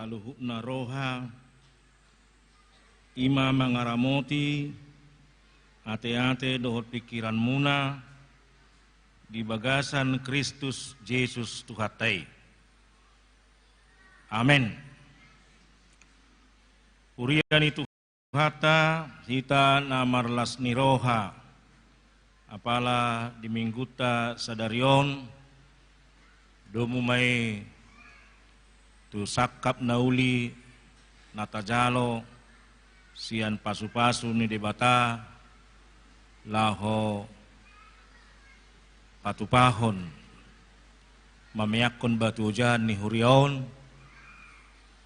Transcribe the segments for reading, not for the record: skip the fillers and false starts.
saluhukna roha ima mangaramoti ate-ate dohot pikiran muna di bagasan Kristus Yesus Tuhatai. Amin. Urian itu hata hita namarlas niroha apala di mingguta sadarion domu mai tu sakap nauli natajalo sian pasu-pasu ni debata laho patupahon mameyakon batu hujan ni hurion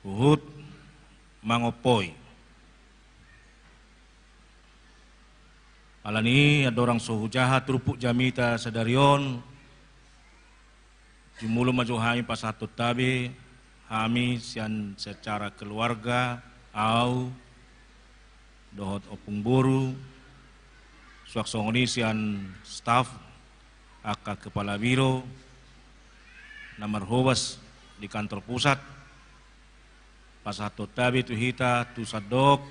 uhud mangopoi alani ada orang sohu jahat rupuk jamita sadarion jumulu maju hami pasatut tabi hami sian secara keluarga au dohot opung buru suak songoni sian staf aka kepala biro namar hobas di kantor pusat pasatut tabi tu hita tu sadok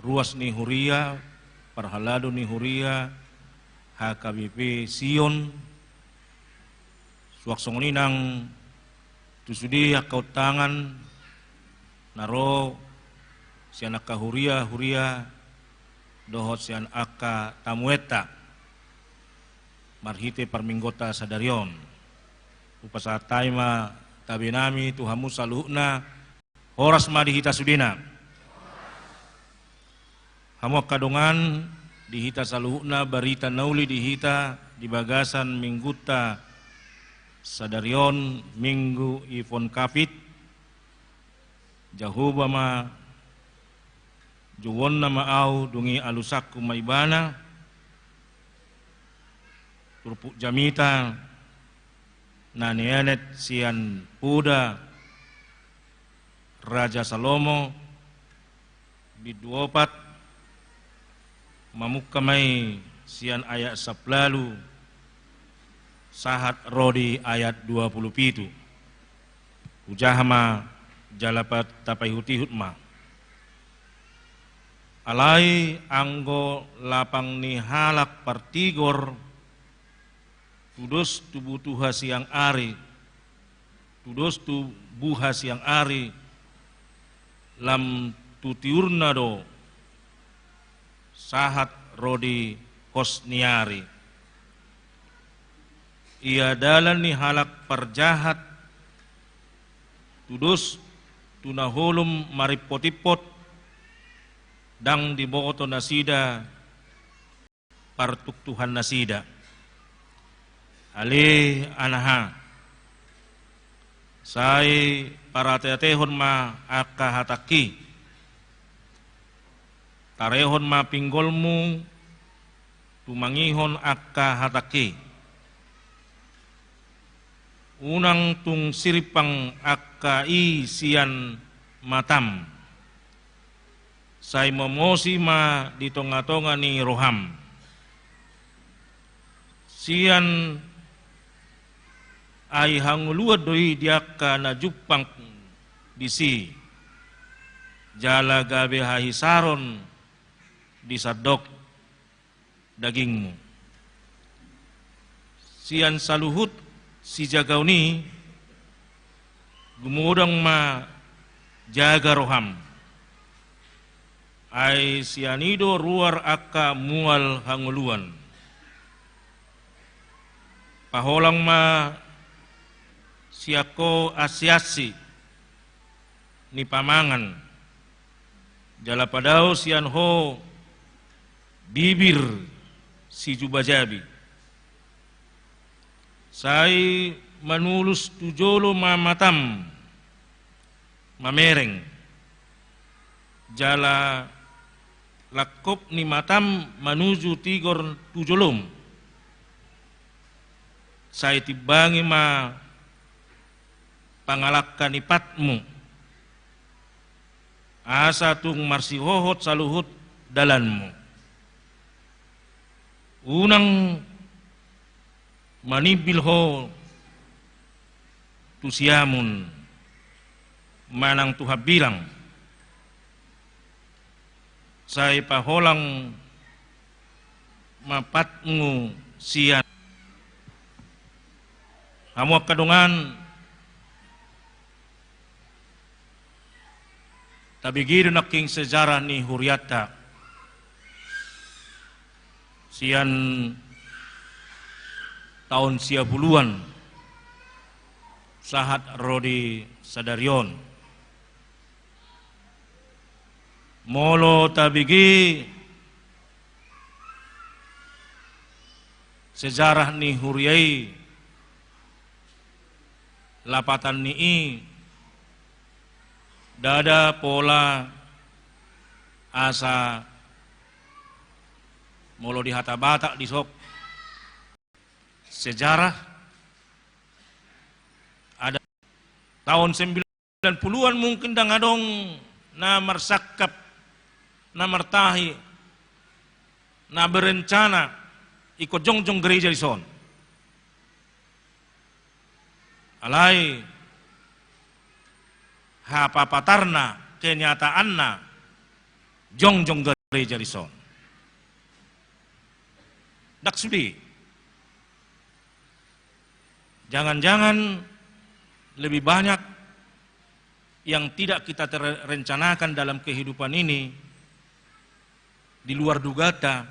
ruas ni huria Parhalado ni Huria HKBP Sion suak songoni nang tusudi akau tangan naro sian aka Huria dohot sian aka Tamueta marhite parminggota sadarion upasatai ma tabinami tuhamu saluhna horas madihita sudina Hamo kadongan dihita saluhna barita nauli dihita di bagasan mingguta sadarion minggu ivon kapit jahuba ma juwon nama au dungi alusaku maibana turpuk jamita naneanet sian puda Raja Salomo biduopat mamukamai sian ayat saplalu sahat rodi ayat 27 ujahma jalapat tapai huti hutma alai anggo lapang ni halak partigor tudos tubutuha siang ari tudos tubuha siang ari lam tutiurna do sahat rodi kosniari ia dalan ni halak perjahat tudus tunahulum maripotipot dang di boto nasida partuk Tuhan nasida ali anaha sai para teatehon ma aka hataki tarehon ma pinggolmu tumangihon akka hataki unang tung siripang akka isian matam sai momosi ma di tonga-tonga ni roham sian ai hanguluad doi diaka na jupang disi jala gabe hahisaron disadok dagingmu sian saluhut si jagauni gumudang ma jaga roham ai sianido ruar akka mual hanguluan paholang ma siako asiasi ni pamangan jala padao sian ho bibir si jubajabi sai manulus tujolo mamatam mamereng jala lakop ni matam manuju tigor tujolom sai tibangi ma pangalakkan ipatmu asa tung marsihohot saluhut dalanmu unang manibil ho tusiamun manang Tuhan bilang saya paholang mapatmu sian hamuak kadungan tabigiro naking sejarah ni Huriata sian tahun 90-an sahat Rodi Sadarion molo tabigi sejarah ni Huriai lapatan ni dada pola asa molo di hata batak di sok sejarah ada tahun 90-an mungkin dangadong na mersakap na mertahi na berencana ikut jongjong gereja di son alai hapapatarna kenyataanna jongjong gereja di son dak sudi jangan-jangan lebih banyak yang tidak kita rencanakan dalam kehidupan ini di luar dugata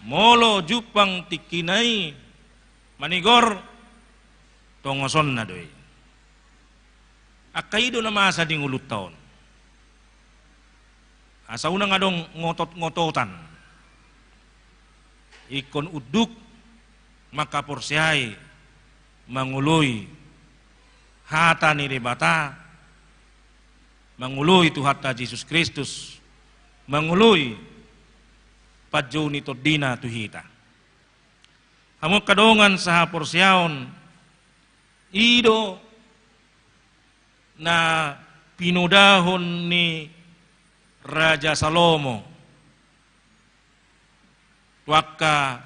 molo jupang tikinai manigor tongoson na doi akaido na masa di ngulut taon asa unang adong ngotot-ngototan ikon uduk maka porsiai mangului hata ni debata mangului tu hatta Yesus Kristus mangului padjo ni todina tu hita hamu kadongan saha porsiaon ido na pinudahon ni Raja Salomo tuaka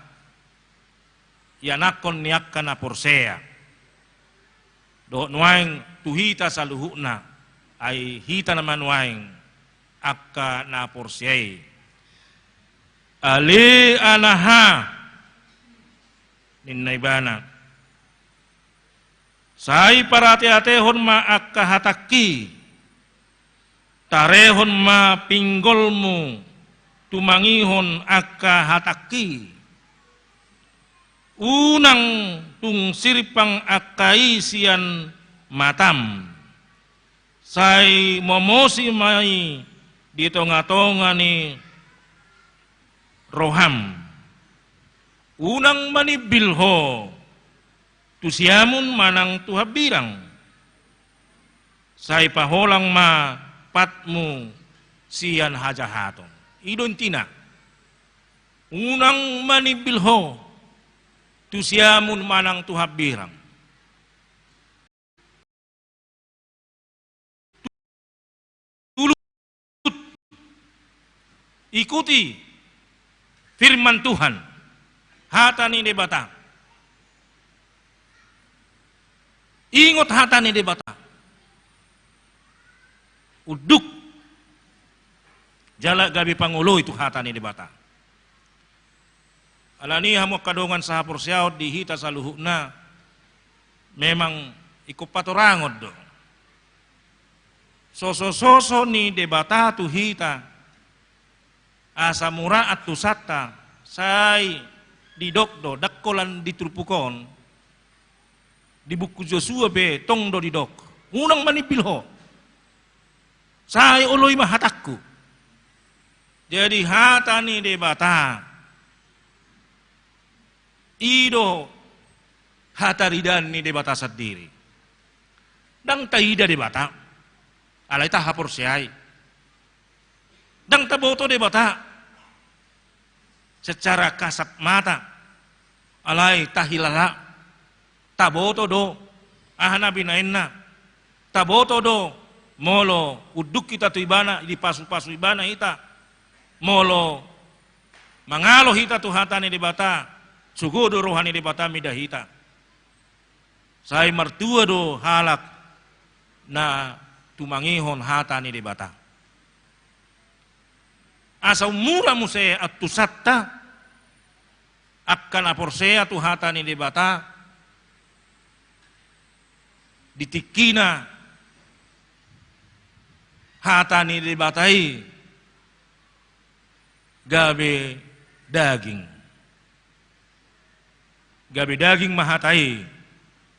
yanakon niakka na porsea do nuaing tuhita saluhukna ay hita naman nuaing akka na porseay ali anaha ninnaibana say parati-atehon ma akka hataki tarehon ma pinggolmu tumangihon akka hataki unang tung siripang akai sian matam say momosi mai di tonga-tonga ni roham unang manibilho tu siamun manang tuhabirang say paholang ma patmu sian hajahaton idon tina unang manibilho tu siamun manang tuhabirang tulut ikuti firman Tuhan hata ni debata ingot hata ni debata uduk jala gabi pangulo itu hata ni debata alani hamu kadongan saha porsiaw di hita saluhukna memang ikut patorangod do soso ni debata tu hita asa mura at tusata say didok do dakkolan ditrupukon di buku Joshua be tong do didok unang manipilho say uloy mahatakku jadi hata ni debata ido hataridan ni debata sendiri dang taida debata alay ta hapor siyay dang taboto debata secara kasat mata alay tahilala taboto do ahana binainna taboto do molo uduk kita tu ibana di pasu-pasu ibana ita molo mangalo hita tu hata ni debata sugudo rohani di batami dahita. Saya mertua do halak na tumangihon hata ni debata. Asa mula mo se at tusatta akan aporsea tu hata ni debata ditikina hata ni debatai gabe daging mahatai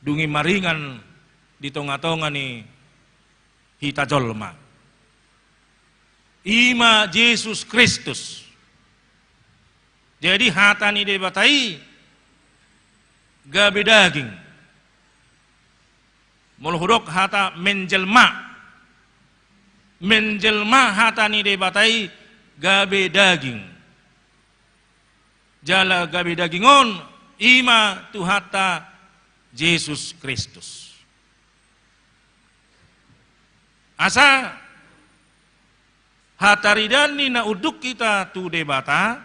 dungi maringan di tonga-tonga ni hita jolma ima Yesus Kristus. Jadi hata ni debatai gabe daging mulhudok hata menjelma hata ni debatai gabe daging jala gabe dagingon ima tu hata Yesus Kristus. Asa hataridani na uduk kita tu debata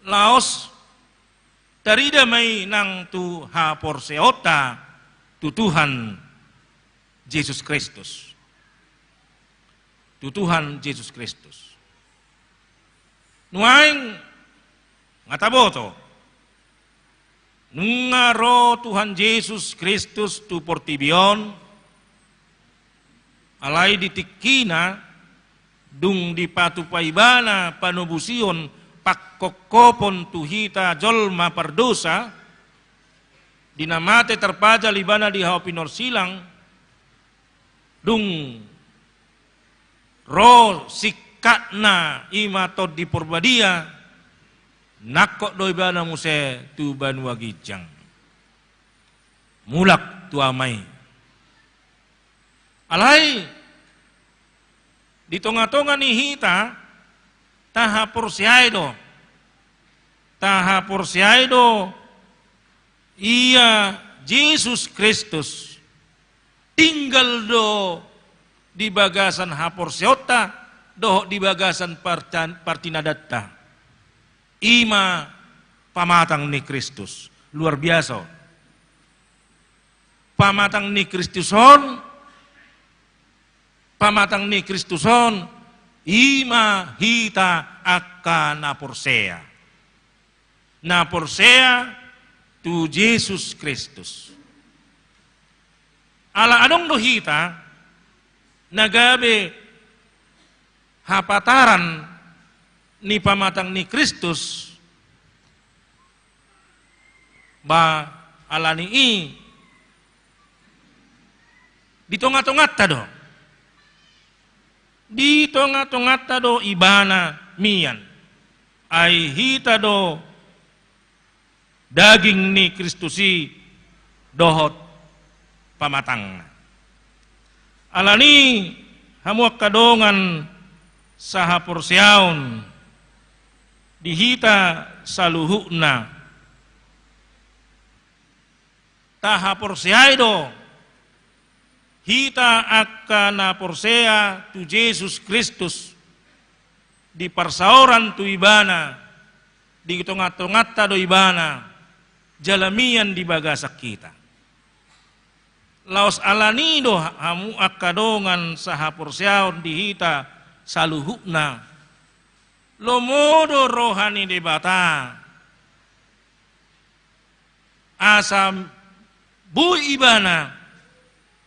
laos tarida may nang tu haporseota tu Tuhan Yesus Kristus. Tu Tuhan Yesus Kristus. Nuaing ngataboto nungaro Tuhan Yesus Kristus tu portibion alai ditikina dung dipatupaibana panubusion pakkokopon tuhita jolma pardosa dinamate terpaja libana di hawapinor silang dung ro sikatna imatod di porbadia nakok doibana muse tu banua gijang mulak tu amai alai di tonga-tonga ni hita taha porsiaido iya Yesus Kristus tinggal do di bagasan haporsiota do di bagasan partinadatta ima pamatang ni Kristus luar biasa pamatang ni Kristuson ima hita akan naporsea tu Yesus Kristus ala adong do hita nagabe hapataran ni pamatang ni Kristus ba alani i di tonga-tonga do ibana mian ai hita do daging ni Kristusi dohot pamatang alani hamuak kadongan saha porsiaon dihita saluhukna taha porsiaido hita akan porsea tu Yesus Kristus di parsaoran tu ibana di tonga-tongata do ibana jalamian di bagasak kita laos alanido hamu akadongan saha porsiaon dihita saluhukna lomodo rohani debata asam bu ibana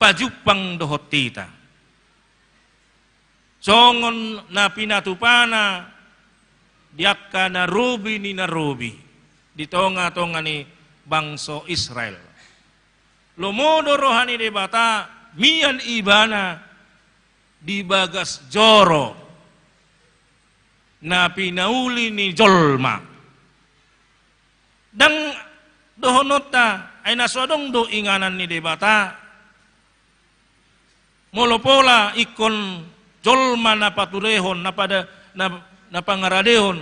pajupang dohotita songon na pinatupana diakka narubi ni narubi di tonga-tonga ni bangsa Israel lomodo rohani debata mian ibana di bagas joro na pinauli ni jolma dang dohonota ay nasodong do inganan ni debata molopola ikon jolma na paturehon na pangaradehon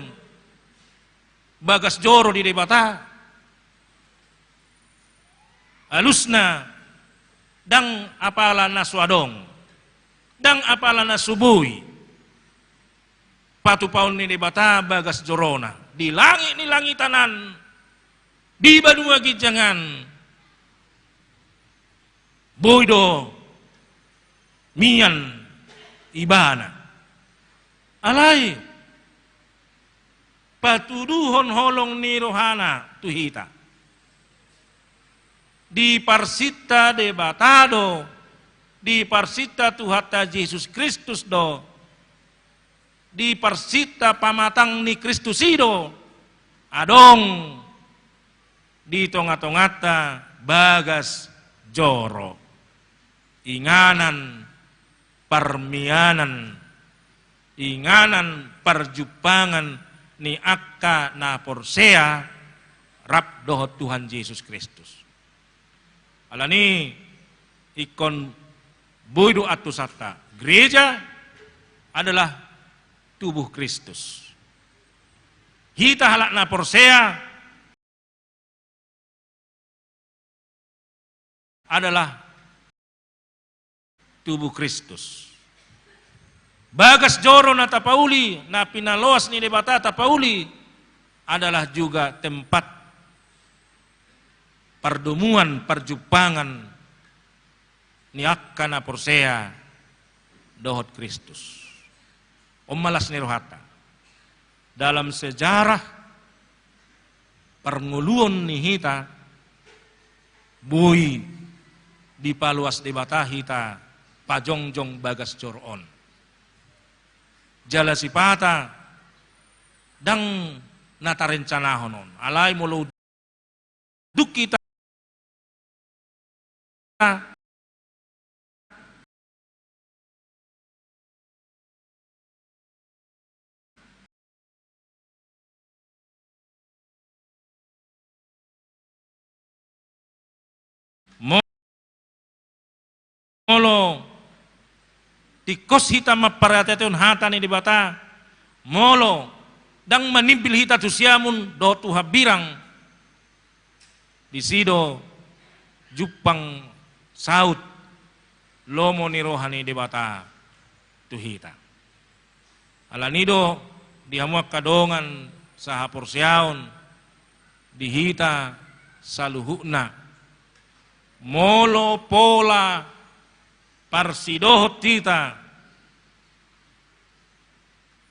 bagas joro di debata alusna dang apala na swadong dang apala na subui patupaon ni debata bagas jorona di langit ni langitanan di banua gijangan boydo mian ibana alai patuduhon holong ni rohana tuhita di parsita debatado di parsita Tuhata Yesus Kristus do di parsita pamatang ni Kristus ido adong di tonga-tongata bagas joro inganan parmianan inganan perjupangan ni akka na porsea rap dohot Tuhan Yesus Kristus alani ikon boydo atusata gereja adalah tubuh Kristus hita halak na porsea adalah tubuh Kristus. Bagas joro na tapauli na pinaloas ni debata tapauli adalah juga tempat pertemuan perjupangan ni akka na porsea dohot Kristus. Malas ni rohata dalam sejarah pernguluan ni hita bui di paluas debata hita pajongjong bagas joron jala sipata dang natarencanahonon alai mulu duk kita molo tikos hita maparateton hata ni dibata molo dang manimbil hita tusiamun do tuha birang di sido jupang saut lomo ni rohani debata tuhita alanido dihamuak kadongan saha porsiaon dihita saluhukna molo pola parsidohot tita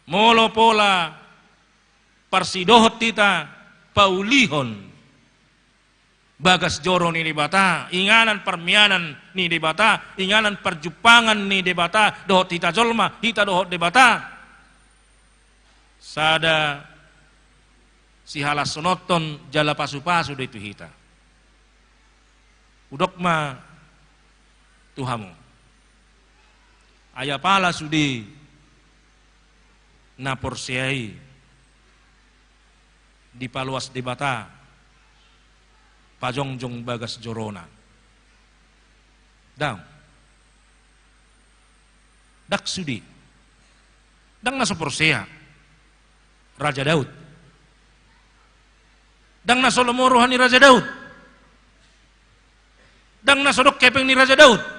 molo pola parsidohot tita paulihon bagas joro ni debata inganan permianan ni debata inganan perjupangan ni debata dohot tita jolma hita dohot debata sada si halas sonoton jala pasu-pasu de itu hita udokma tuhamu aya pala sudi na porsiai di paluas debata pajongjong bagas jorona dang dak sudi dang naso porsea Raja Daud dang naso lomorohan ni Raja Daud dang naso dok kepeng ni Raja Daud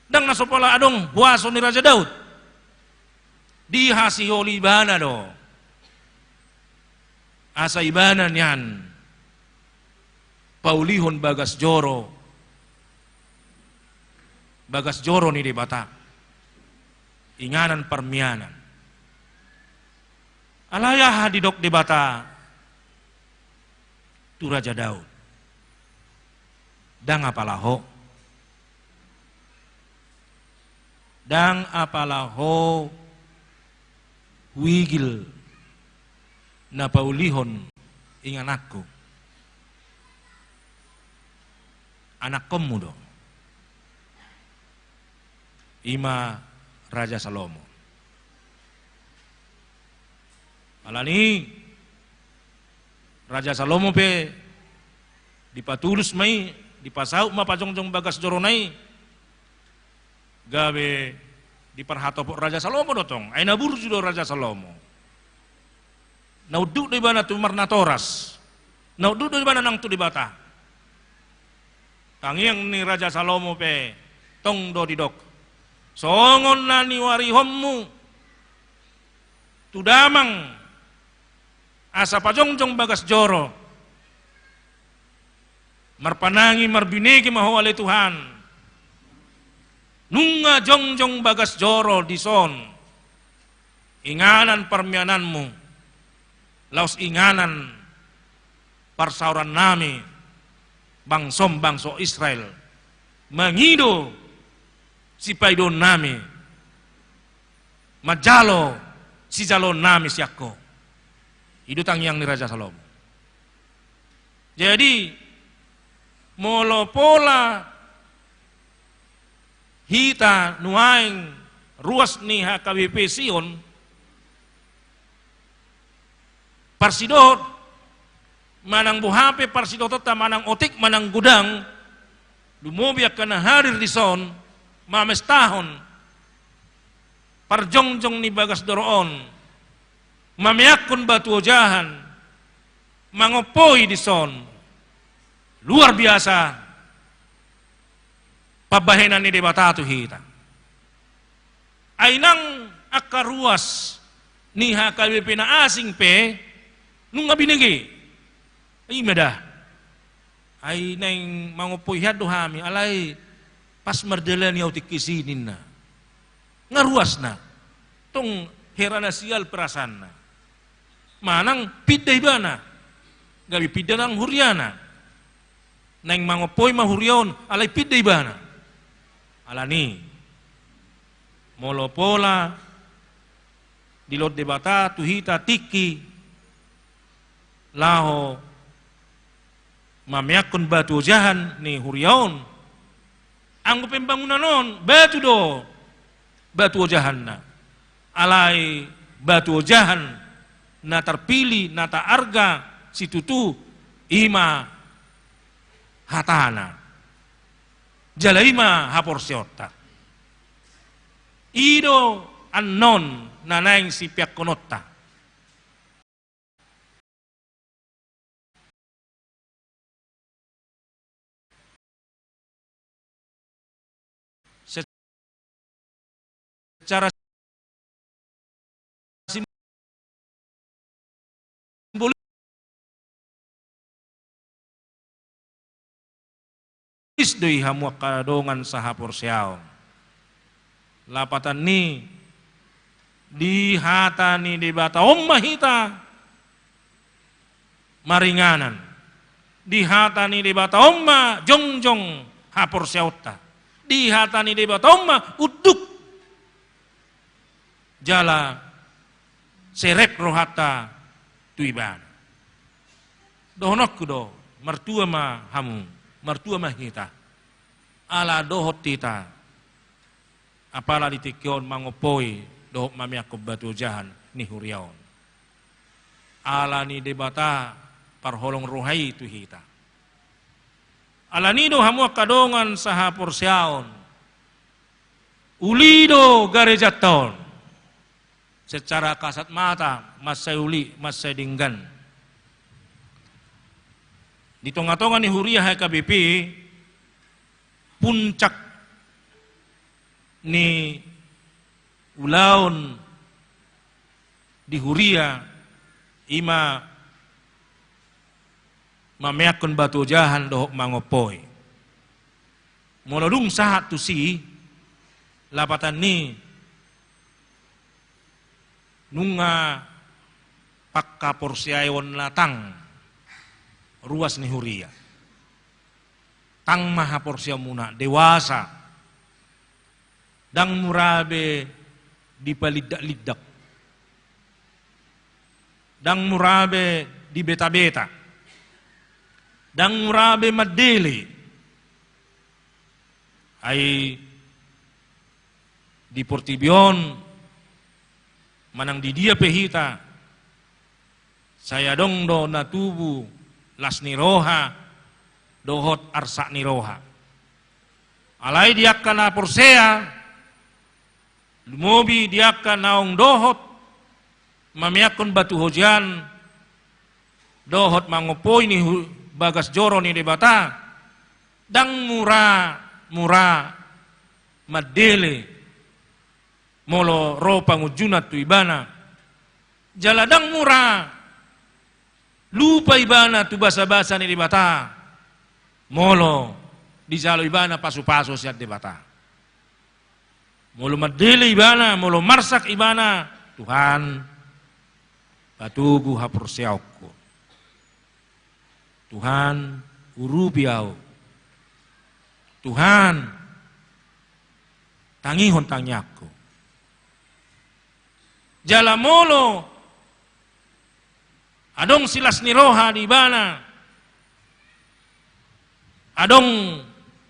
dang nasopola adong huaso ni Raja Daud di hasioli bana do asa ibanan yan paulihon bagas joro ni debata inganan permianan alayah hadidok debata tu Raja Daud dang apalaho dang apalaho wigil na paulihon ingan aku anak kamu dong ima Raja Salomo alani Raja Salomo pe dipatulus mai dipasau ma pajongjong bagas joronai gawe diperhatopok Raja Salomo dotong aina buru sudah Raja Salomo nauduk di mana tu marna toras nauduk di mana nang tu di bata tangiang ni Raja Salomo pe tong do didok songon nani warihommu tu damang asa pajongjong bagas joro marpanangi marbinegi maho ale Tuhan nunga jongjong bagas joro dison inganan permiananmu laos inganan parsauran nami bangsom bangso Israel mengido si paidon nami majalo si jalo nami siako idutang yang ni Raja Salomo. Jadi molo pola hita nuaing ruas ni HKBP Sion parsidot manang buhape parsidot tata manang otik manang gudang lumobiak kana hadir di son mames tahun parjongjong ni bagas doroon mamiakun batu ojahan mangopoi di son luar biasa pabahenan ni debatatu hita ainang akaruas ni HKBP na asing pe nung binigi ay medah ay nang mangopoi hado hami alay pas merdelan yaw tikisinin na ngaruas na tong heranasial perasaan na manang piday ba na gabi piday ng huryana nang mangopoi mahuryon alay piday ba na alani molopola dilot debata tuhita tiki laho mamyakon batu jahan ni huryaon ang pembangunan non batu do batu jahan na alay batu jahan na terpilih nata arga situtu ima hatana jalaima haporsiota ido anon nanaing si piak konota secara simbolis doi hamuak kadongan sahapor siaw lapatan ni di hata ni debata mahita maringanan di hata ni debata ma jongjong hapor siawta di hata ni debata ma uduk jala serep rohata tuiban dohonok kudo mertua ma hamu mertua mah kita ala dohot tita apala ditikyon mangopoi dohot mamiakob batu jahan ni huryaon ala ni debata parholong rohai tu hita ala ni do hamu kadongan sahapor siaon ulido garejaton secara kasat mata mas sayuli mas sayadinggan di tonga-tonga ni Huria HKBP puncak ni ulaun di Huria ima mameakon batu jahan dohok mangopoi molodung sahat tu si lapatan ni nunga pakka porsiayon latang ruas ni Huria tang maha porsia muna dewasa dang murabe di palidak-lidak dang murabe di beta-beta dang murabe madele ay di Portibion manang di dia pehita saya dong do natubu las niroha dohot arsak niroha alai diakan aporsea lumobi diakan naong dohot mamiakon batu hojan dohot mangopoi ni bagas joro ni debata dang mura madele molo ro pangujunat tu ibana jaladang murah lupa ibana tu basa-basa ni debata molo di jalo ibana pasu-pasu siat debata mulu madili ibana, mulu marsak ibana, Tuhan batugu hapur siauku. Tuhan urubiau. Tuhan tangihon tangyaku. Jalamolo adong silas niroha di bana. Adong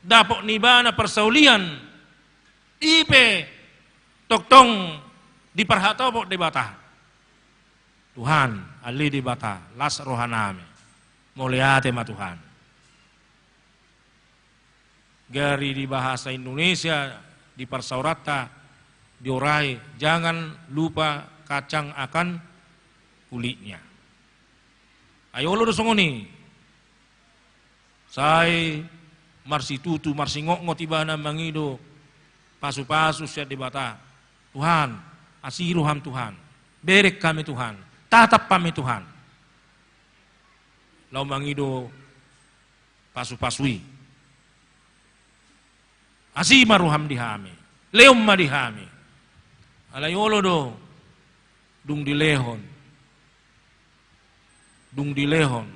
dapok ni bana persaulian. Ipe toktong di perhatobok di bata. Tuhan ali di bata las rohaname. Muliate ma Tuhan. Gari di bahasa Indonesia di persaurata diorai jangan lupa kacang akan kulitnya. Ayo lo dosongoni. Sai marsi tutu marsi ngok ibana mangido pasu-pasu siat di bata. Tuhan, asiruham Tuhan. Berek kami Tuhan. Tatap kami Tuhan. Lau mangido pasu-pasui. Asima ruham dihami. Leom ma dihami. Alayolo do. Dung dilehon. Dung dilehon.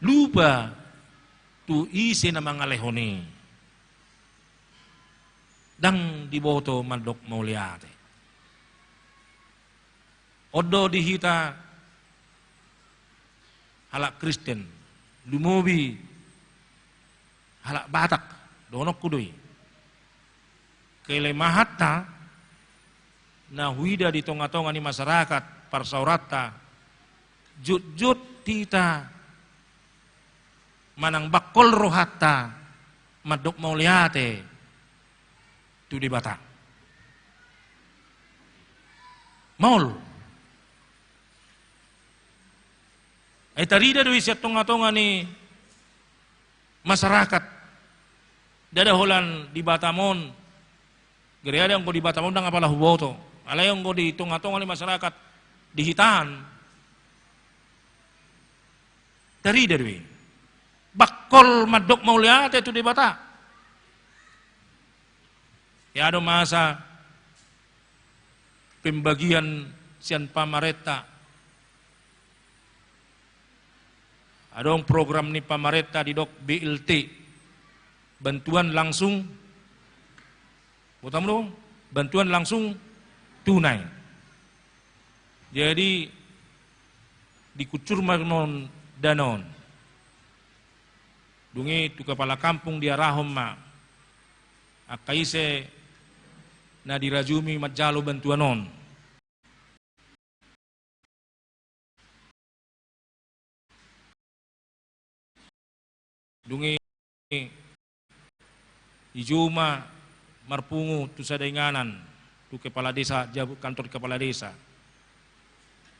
Lupa tu isi na mga lehoni. Dang diboto mandok mauliate. Odo dihita halak Kristen. Lumobi halak Batak. Donok kudui. Kelemahatta na huida di tonga-tonga ni masyarakat parsaurata jut-jut tita manang bakol rohatta madok mauliate tu di bata maul ay tarida do isya tonga-tonga ni masyarakat dadaholan di Batamon. Gari ada yang ko di Batamon nang apalah huboto. Alay yang ko di tunga-tunga ni masyarakat dihitaan. Dari. Bakol madok mauliate itu di bata. Ya ada masa pembagian sian pamareta. Ada program ni pamareta di dok BLT. Bantuan langsung dong, bantuan langsung tunai. Jadi dikucur manon danon. Dungi tu kepala kampung dia rahom ma. Akaise na dirajumi majalo bantuan non. Dungi ijuma marpungu tu sadainganan tu kepala desa jabu kantor kepala desa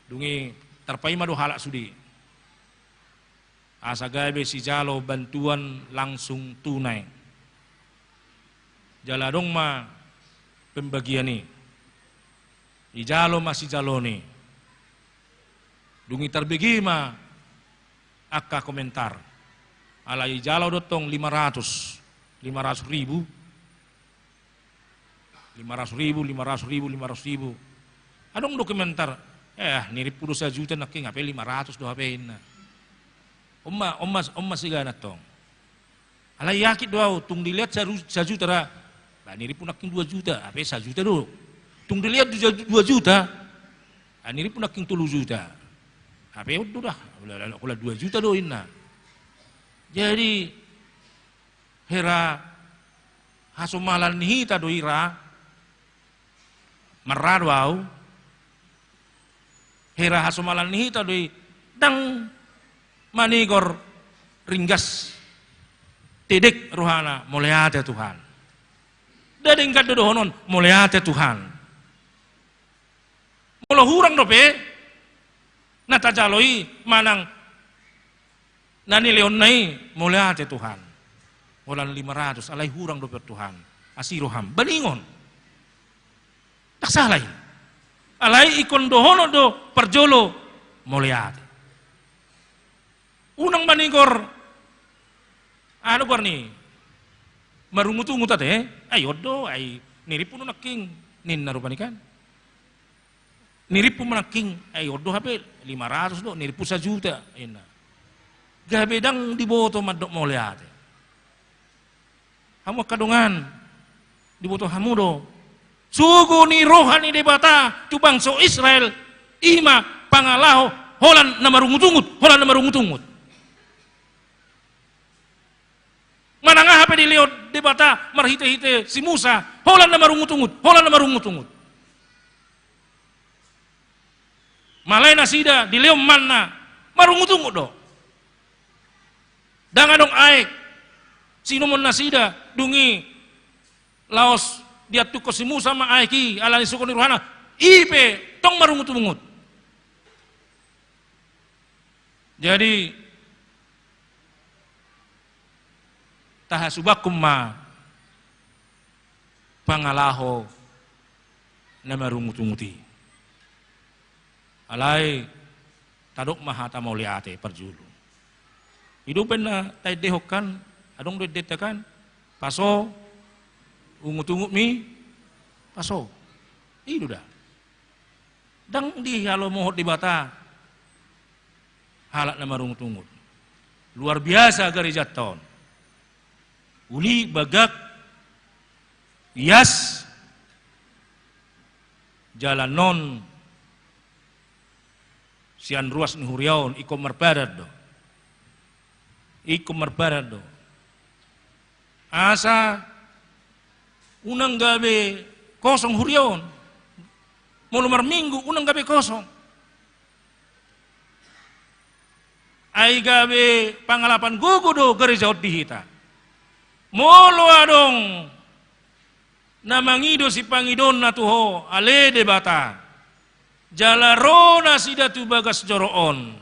dungi tarpaima do halak sudi asa gabe si jalo bantuan langsung tunai jaladong ma pembagian ni ijalo masih jalo ni dungi terbegi ma akka komentar ala ijalo dotong 500 ribu 500 ribu. Adong dokumenter. Nirip puluh sajuta nak ngapain 500 do hapain na. Omma siganat tong. Alay yakit do tung dilihat sajuta ra. Ba nirip pun naking 2 juta, hape sajuta do. Tung dilihat 2 juta. Nirip pun naking 3 juta. Hape udah dah. Kula 2 juta do inna. Jadi hera hasumalan hita do ira maradwau hera hasumalan hita doi dang manigor ringgas tidek rohana muliate Tuhan dadeng kadodohonon muliate Tuhan mula hurang dope natajaloi manang nani leon nai muliate Tuhan mulan 500 alay hurang dope Tuhan asiroham balingon tak salah. Alai ikon dohono do perjolo muliate. Unang maningor ano ni marungutu-ngutat ayo do ay nirip pun naking ninna rupani kan. Nirip pun naking odo hape 500 do, nirip pun 1 juta ina. Gabedang diboto madok mo liate. Hamu kadungan diboto hamu do. Sugu ni rohani debata cubang so Israel ima pangalaho holan na marungutungut. Manangah hape di leo debata marhite-hite si Musa holan na marungutungut. Malay na sida di leo manna marungutungut do. Dangadong aek sino mon nasida dungi laos dia tuko si Musa ma aeki ala suko ni rohana ipe tong marungut-mungut. Jadi tahasubakum ma pangalaho na marungut-munguti. Alai tadok mahata mauliate perjulu. Hidupen na tay dehokan adong detakan paso ungut-ungut mi paso itu dah dang di halo mohot di bata halak na marungut-ungut luar biasa gari jaton uli bagak yas jalan non sian ruas ni huriaon iko merbadat do asa unang gabi kosong huriaon mulumar minggu unang gabi kosong ay gabi pangalapan gugudo gereja dihita molo adong namangido si pangidon na tuho ale debata jalarona sida tu bagas joroon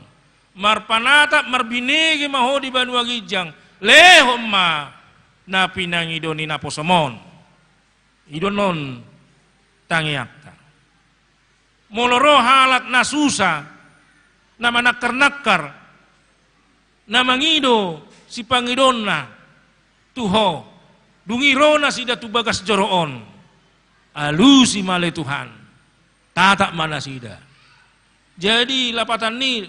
marpanata marbinegi maho di banua gijang lehom ma na pinangidoni na posomon idonon tangiakta moloro halak na susa na manakar-nakar na mangido si pangidon na tuho dungiro na sida tu bagas joroon alusi male Tuhan tatak mana sida jadi lapatan ni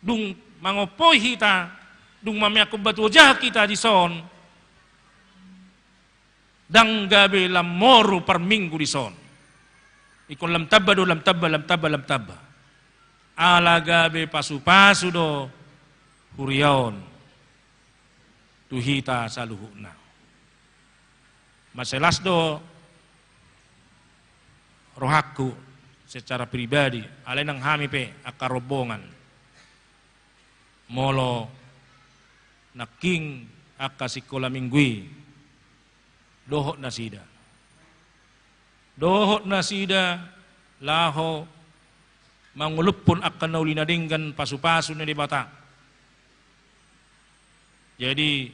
dung mangopoi kita dung mamiakub batu wajah kita di son dang gabe lam moru per minggu di son ikon lam tabba ala gabe pasu-pasu do huriaon tuhita saluhuna maselas do rohaku secara pribadi alai nang hami pe akar robongan molo naking akasikola minggui dohot nasida laho mangulupun akan naulinadinggan pasu-pasu na dibata jadi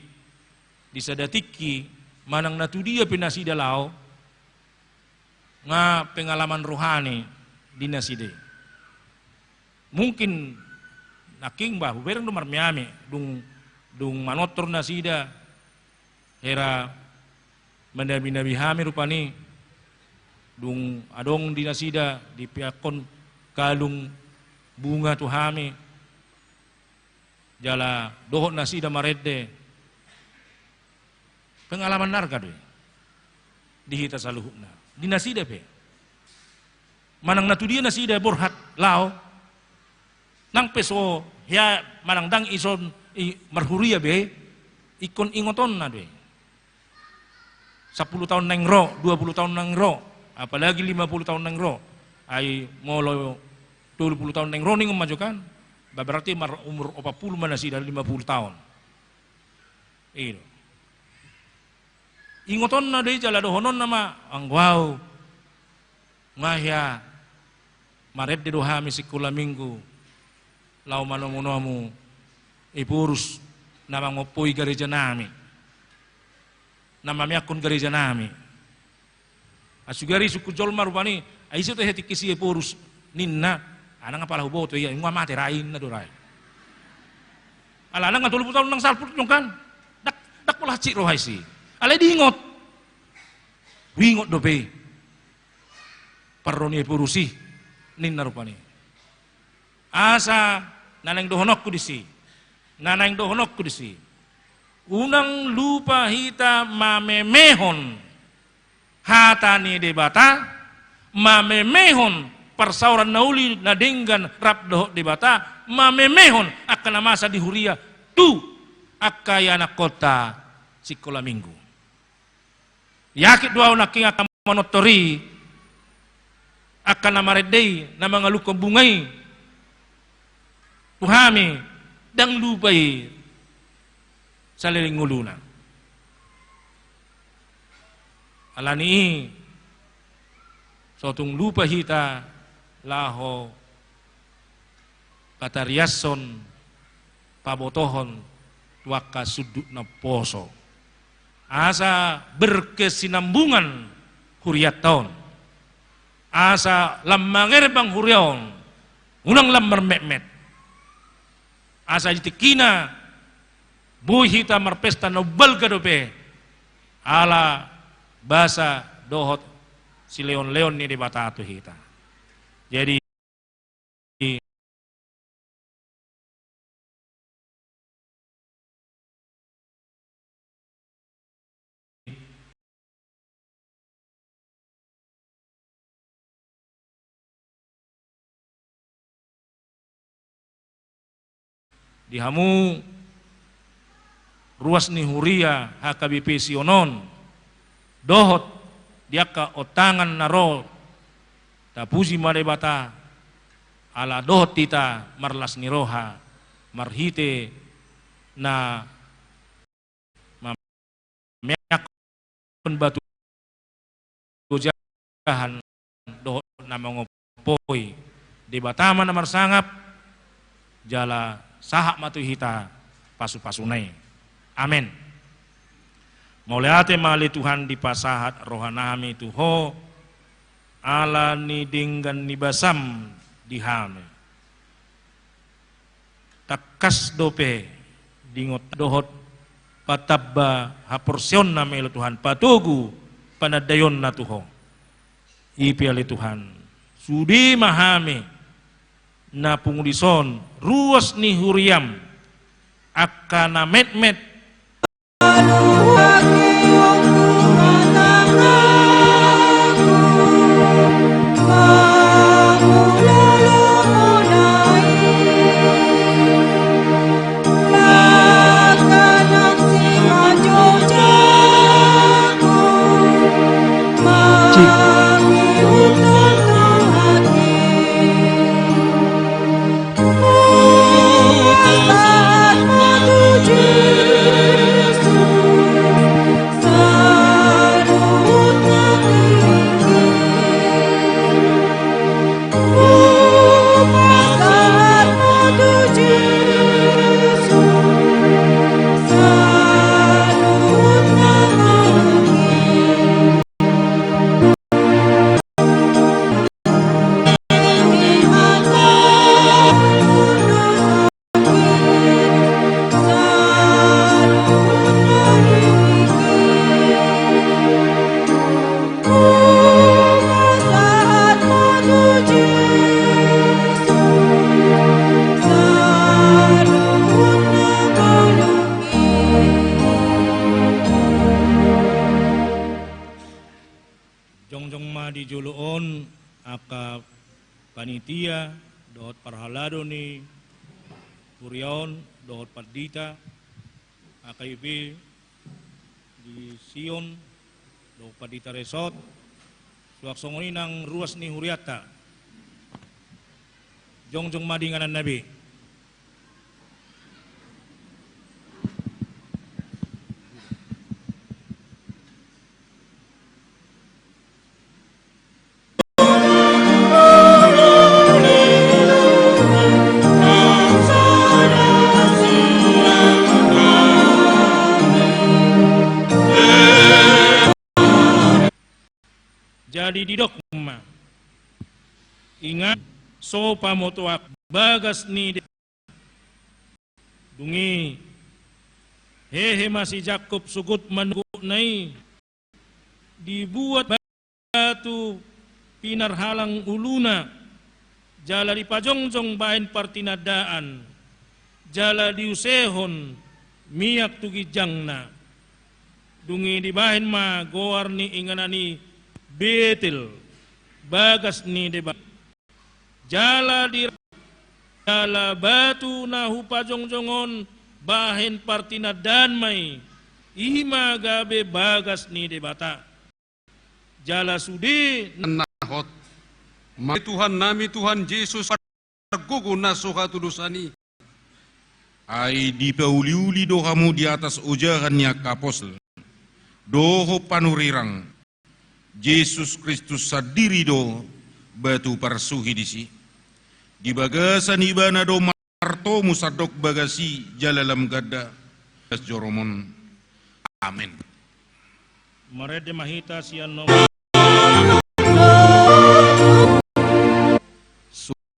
disadatiki manang natu dia pinasida lao nga pengalaman rohani dinaside mungkin naking bahu bereng dumar miami dung manotor nasida era mendabi-nabi hami rupani dung adong dinasida di piakon kalung bunga tu hami jala dohot nasida maredde pengalaman narga deh dihita saluhuna dinasida pe manang natu dia nasida borhat lao nang peso ya manang dang ison marhuria be ikon ingoton na be 10 tahun neng ro 20 tahun neng ro apalagi 50 tahun neng ro ay molo 20 tahun neng ro ning majukan berarti umur 40 mana sih dari 50 tahun iyo ingoton na de jala dohonon nama angwau ngahya maret de doha misikula minggu lau manomunomu ipurus nama ngopoi gereja nami nama miakun gereja nami asugari suku jolma rupani aisu teh tikisi ipurus ninna anang apalah boto ya ngwa mate rain na dorai ala nang 20 tahun nang salput nyong kan dak polah cik rohaisi ale diingot wingot dope paroni purusi nin narupani asa naneng dohonok kudisi naneng dohonok kudisi unang lupa hita mamemehon hatani debata mamemehon persauran nauli nadenggan rap dohok debata mamemehon akan masa di huria tu akayana kota sikola minggu yakit dua unaking akan monotori akan namaredei na mga lukong bungay tuhami dang lupay sa liling nguluna alani sotong lupa hita laho katariason pabotohon waka sudut na poso asa berkesinambungan huriat tahun asa lammangerbang hurion unang lammer mekmet asa jitikina buh hita marpesta nobel gadope ala basa dohot si leon-leon ni di batatu hita jadi dihamu ruas ni huria HKBP sionon dohot diaka otangan naro tapuji marebata ala dohot tita marlas niroha marhite na meakon batu jahan dohot na mangopoi di batama na marsangap jala sahak matu hita pasu-pasunai amin mauleate mali Tuhan di pasahat rohanami tuho ala ni dinggan ni basam dihame takas dope dingot dohot patabba haporsion na melo Tuhan patugu panadayon na tuho ipiali Tuhan sudi mahame na pungulison ruas ni huriam akana met-met dijuluon aka panitia dohot parhalado ni Huriaon dohot pardita AKIP di Sion dohot pardita resort suaksongoni nang ruas ni Huriata jongjong madinganan nabi jadi di dokma ingat so pamotoak bagas ni dungi hehe masih Jakob sugut menunggu nai dibuat batu pinarhalang uluna, jala dipajongjong bahin partinadaan, jala diusehon miyak tugijangna, dungi dibahin ma goar ni inganani betel, bagas ni debat, jala batu na hupajongjongon bahin partinadaan mai, ima gabe bagas ni debata. Jala sudi nahot mai Tuhan nami Tuhan Yesus gugu nasuha tudusani ai dipauli-uli do kamu di atas ujarannya kapos doho panurirang Yesus Kristus sadiri do batu parsuhi disi di bagasan ibana do marto musadok bagasi jalalam gada joromon amin. Marede mahita sian nom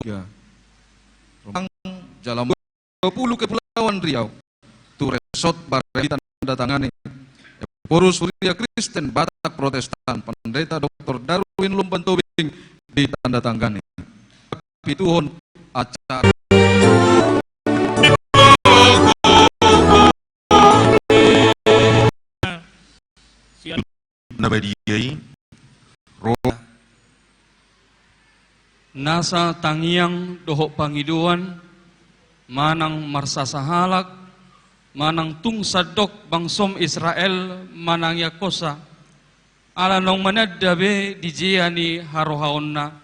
ya jalan 20 Kepulauan Riau tu resort bareng tanda tangani Porus Surya Kristen Batak Protestan Pendeta Dr. Darwin Lumpan Tobing ditanda tangani pituhun acara nabadiyai nasa tangiang dohok pangiduan manang marsasahalak manang tungsadok bangsom Israel manang yakosa alanong manadabe dijiani harohaonna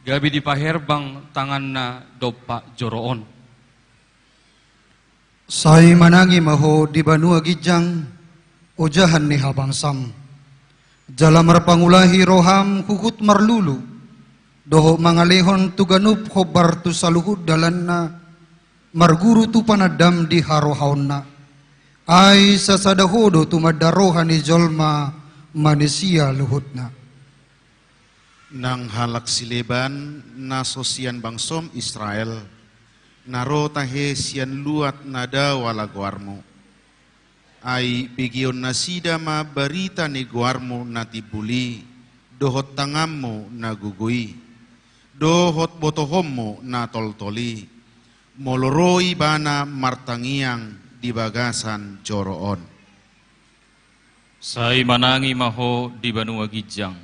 gabi dipaherbang tanganna dopa joroon say manangi maho di Banua Gijang ujahan ni habangsam jala marpangulahi roham kukut marlulu doho mangalehon tuganup khobar tu saluhud dalanna marguru tu panadam di harohaonna ay sasadahodo tu madarohani jolma manusia luhutna nang halak sileban na sosian bangsom Israel naro tahe sian luat nada wala guarmu ai pigion nasida ma barita ni guarmu natibuli dohot tangammu na gugui dohot botohommu na toltoli moloroi bana martangiang di bagasan joroon sai manangi maho di Banua Gijang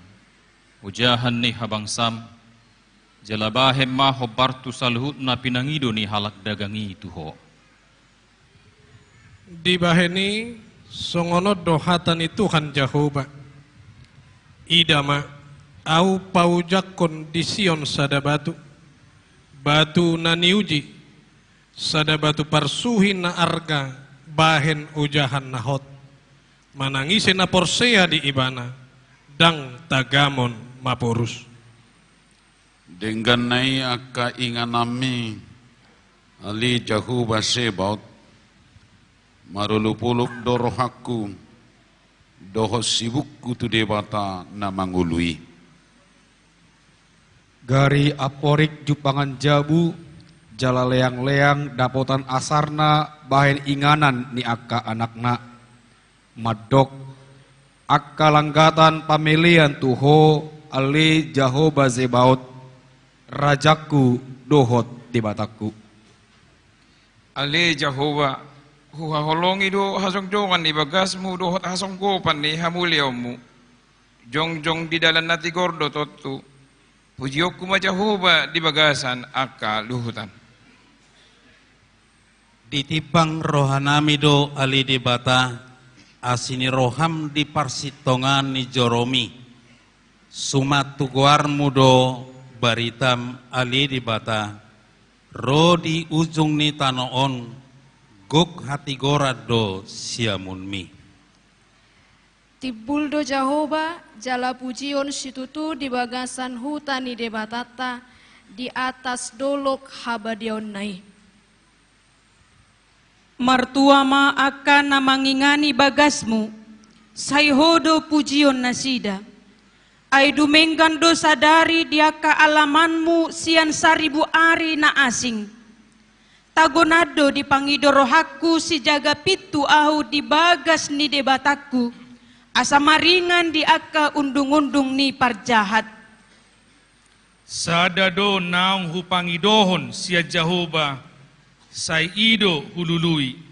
ujahan ni habangsam jalabahem maho bartu salhut na pinangido ni halak dagangi tuho di baheni songono dohatan Tuhan Jehovah idama au paujakon di Sion sada batu na niuji sada batu parsuhi na arga bahen ujahan nahot manangisi na porsea di ibana dang tagamon mapurus dengan nai aka inganami ali Jehovah Sebaot marulupuluk dorohaku doho sibukku tu debata na mangului gari aporik jupangan jabu jala leang-leang dapotan asarna bahen inganan ni akka anakna madok akka langgatan pamilian tuho ali Jehovah Zebaot rajaku dohot di bataku ali Jehovah huha holongi do hasong jongan ni bagasmu dohot hasong gopan ni hamuliamu jong di dalan nati gordo totu pujiokku ma Jehovah di bagasan akka luhutan ditipang rohanami do ali di bata asini roham di parsitongan ni joromi sumat tuguarmu do baritam ali di bata ro di ujung ni tanoon gok hati gorado siamunmi Tibul do Jehovah jala pujion situtu di bagasan hutani debatata di atas dolok habadion nai martua ma akan namangingani bagasmu sayhodo pujion nasida ay dumenggan do sadari dia ka alamanmu sian 1000 ari na asing tagonado di pangido rohaku si jaga pitu ahu di bagas ni debataku asa maringan di akka undung-undung ni parjahat. Sadado naong hupangidohon siya Jehovah say ido hulului.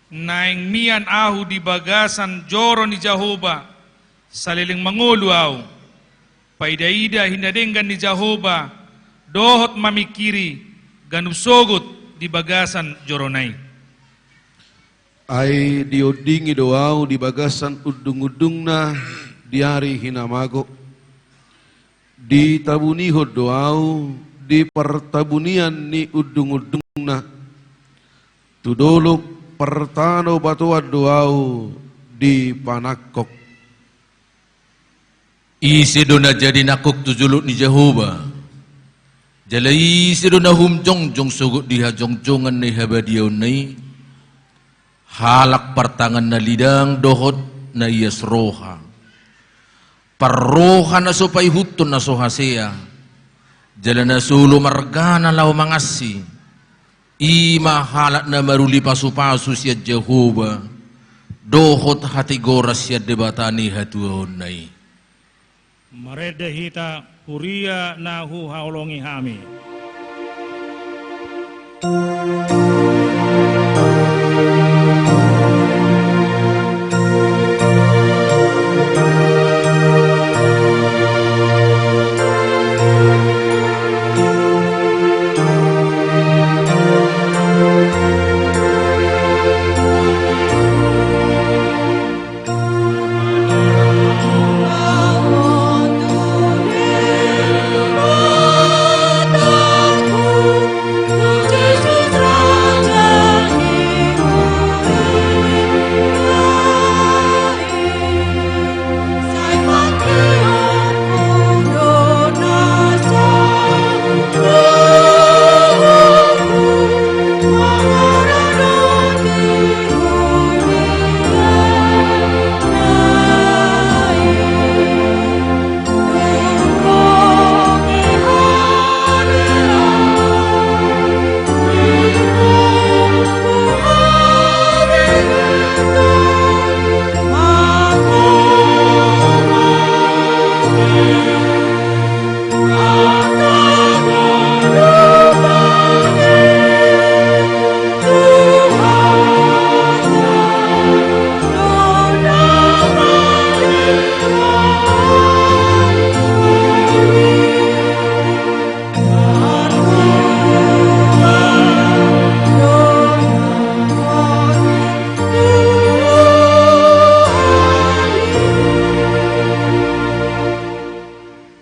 Naing mian ahu di bagasan joro ni Jehovah saliling mangulu au. Paidaida hinadenggan ni Jehovah dohot mamikiri ganusogot di bagasan joronai. Ai diodingi doau di bagasan udung-udungna diari hinamago. Di tabuniho doau di pertabunian ni udung-udungna. Tudoluk pertano batuan doau di panakok. Isi dona jadi nakok tujuluk ni Jehovah. Jalai isi dona humjong-jong sugut di hajong-jongan ni habadiyaw ni. Halak pertangan na lidang dohot na iyas roha. Parroha na supay hutun na sohasea. Jala na sulo margana law mangasi. Ima halak na maruli pasu-pasu siya Jehovah. Dohot hati goras siya debatani hatuahon na Marede hita huria na hu haulongi hami.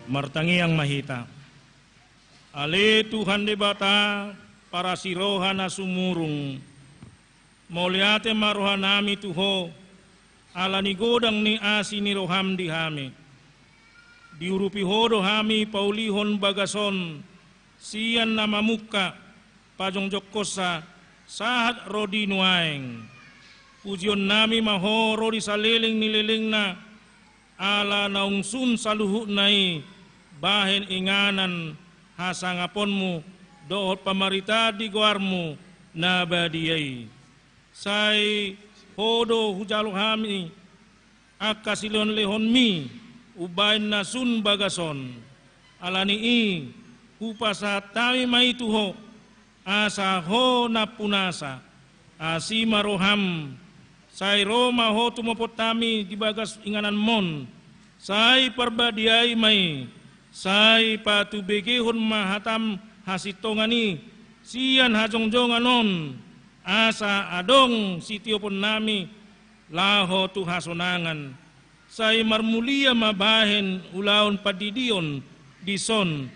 Martangi yang mahita. Ale Tuhan debata para siroha na sumurung. Moliate marohanami tuho. Ala ni godang ni asi ni roham di hami. Diurupi hodo hami paulihon bagason. Sian nama muka. Pajong jokosa. Sahat rodi nuaeng. Pujion nami maho rodi saliling nililing na. Ala naungsun saluhuk nai. Bahen inganan hasangaponmu dohot pamarita di goarmu nabadiyai. Sai hodo hujalu hami akasilon lehon mi ubain nasun bagason alani i upasa tami maituho asa ho napunasa asima roham sai roma ho tumopotami di bagas inganan mon sai parbadiai mai sai patu begehon mahatam hasitongani sian hajongjonganon asa adong sitiopon nami laho tu hasonangan sai marmulia mabahen ulaon padidion dison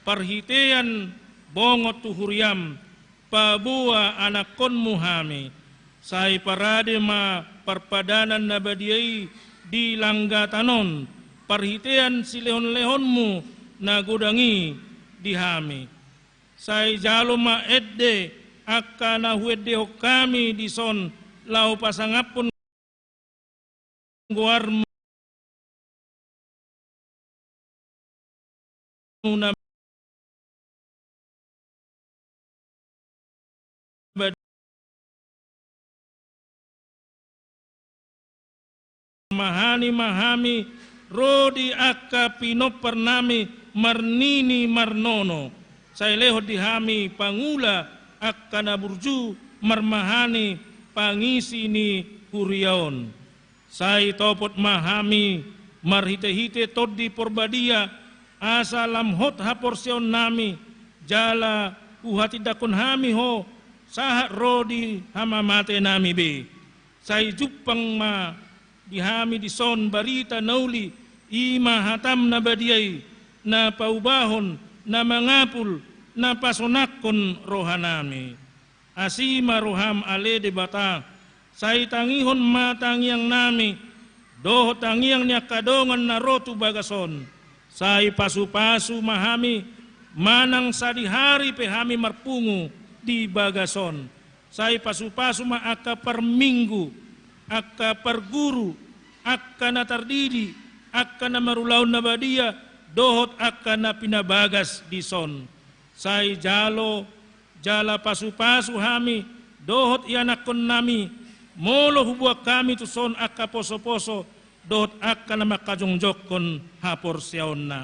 parhitean bongot tuhuriam pabua anakon muhami sai parade ma parpadanan nabadiai di langgatanon parhitean si lehon-lehonmu nagudangi dihami. Sai jalo ma edde akka na huedde kami dison lau pasangapun guarmu na marmahani mahami rodi akka pinopper nami marnini marnono sai leho dihami pangula akka naburju marmahani pangisi ni huriaon sai topot mahami marhite-hite todi porbadia asalam hot haporsion nami jala uhati dakon hami ho sahat rodi hama mate nami be sai jupang ma dihami dison barita nauli ima hatam na badiay na paubahon na mangapul na pasonakon rohanami asima roham ale de bata sai tangihon matangiang nami doho tangiang niya kadongan na rotu bagason sai pasu-pasu mahami manang sadihari pehami marpungu di bagason sai pasu-pasu ma akka per minggu akka per guru akka na tardidi akka na marulaw na badia dohot akka na pinabagas di son sai jala pasu-pasu hami dohot ianakon nami molo hubuak kami tu son akka poso-poso dohot akka na makajongjokon hapor siyaon na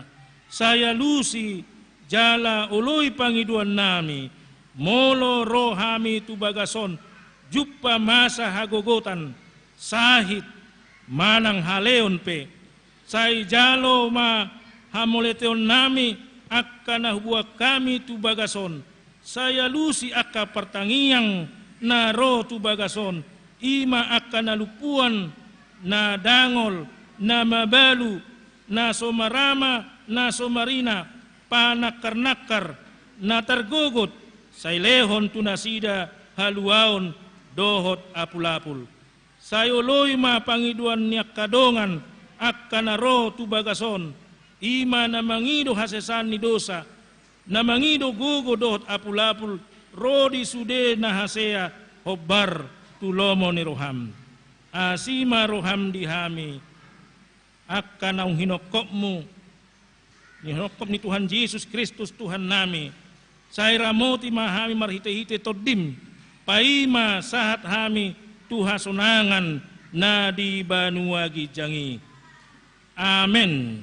saya lusi jala uloy pangiduan nami molo rohami tu bagason juppa masa hagogotan sahit manang haleon pe sai jalo ma hamoleteon nami akka na hubuak kami tu bagason saya lusi akka pertangiang na ro tu bagason ima akka na lupuan na dangol na mabalu na somarama na somarina panakar-nakar na targugot say lehon tunasida haluaon dohot apul-apul say uloy ma pangiduan niya kadongan akka na ro tu bagason ima na mangido hasesan ni dosa na mangido gugo dohot apul-apul rodi sude na hasea hobbar tulomo ni roham asima roham dihami akka na hinokopmu ni hinokop ni Tuhan Yesus Kristus Tuhan nami sai ramoti mahami marhite-hite todim paima sahat hami tuhasonangan na di Banua Gijangi amen.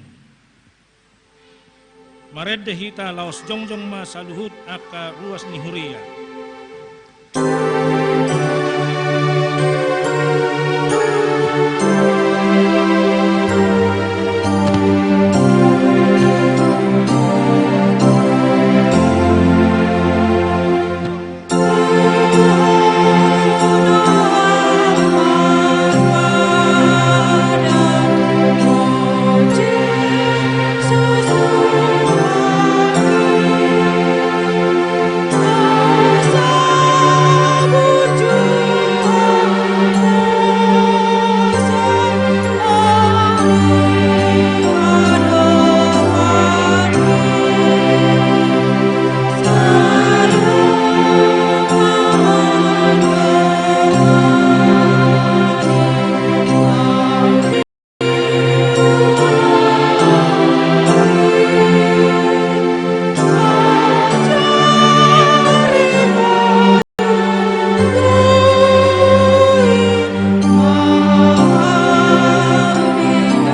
Maredde hita laos jongjong ma saluhut akka ruas ni huria